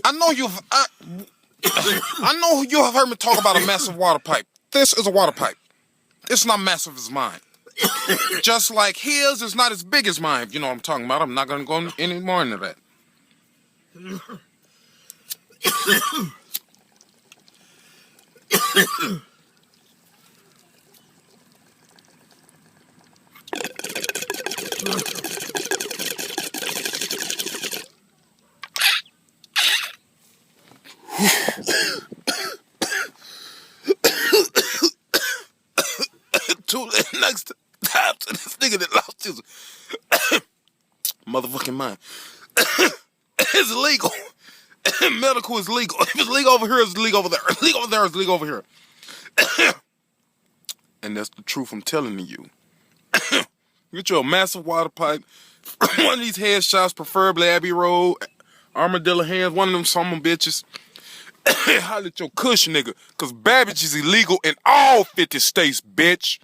I know I know you have heard me talk about a massive water pipe. This is a water pipe. It's not massive as mine. Just like his is not as big as mine. You know what I'm talking about. I'm not going to go any more into that. Next time to this nigga that lost his motherfucking mind. It's illegal. Medical is legal. If it's legal over here, it's legal over there. It's legal over there, it's legal over here. And that's the truth I'm telling you. Get you a massive water pipe. One of these headshots, preferably Abbey Road, Armadillo Hands, one of them summer bitches. Holler at your cush nigga, cause Babbage is illegal in all 50 states, bitch.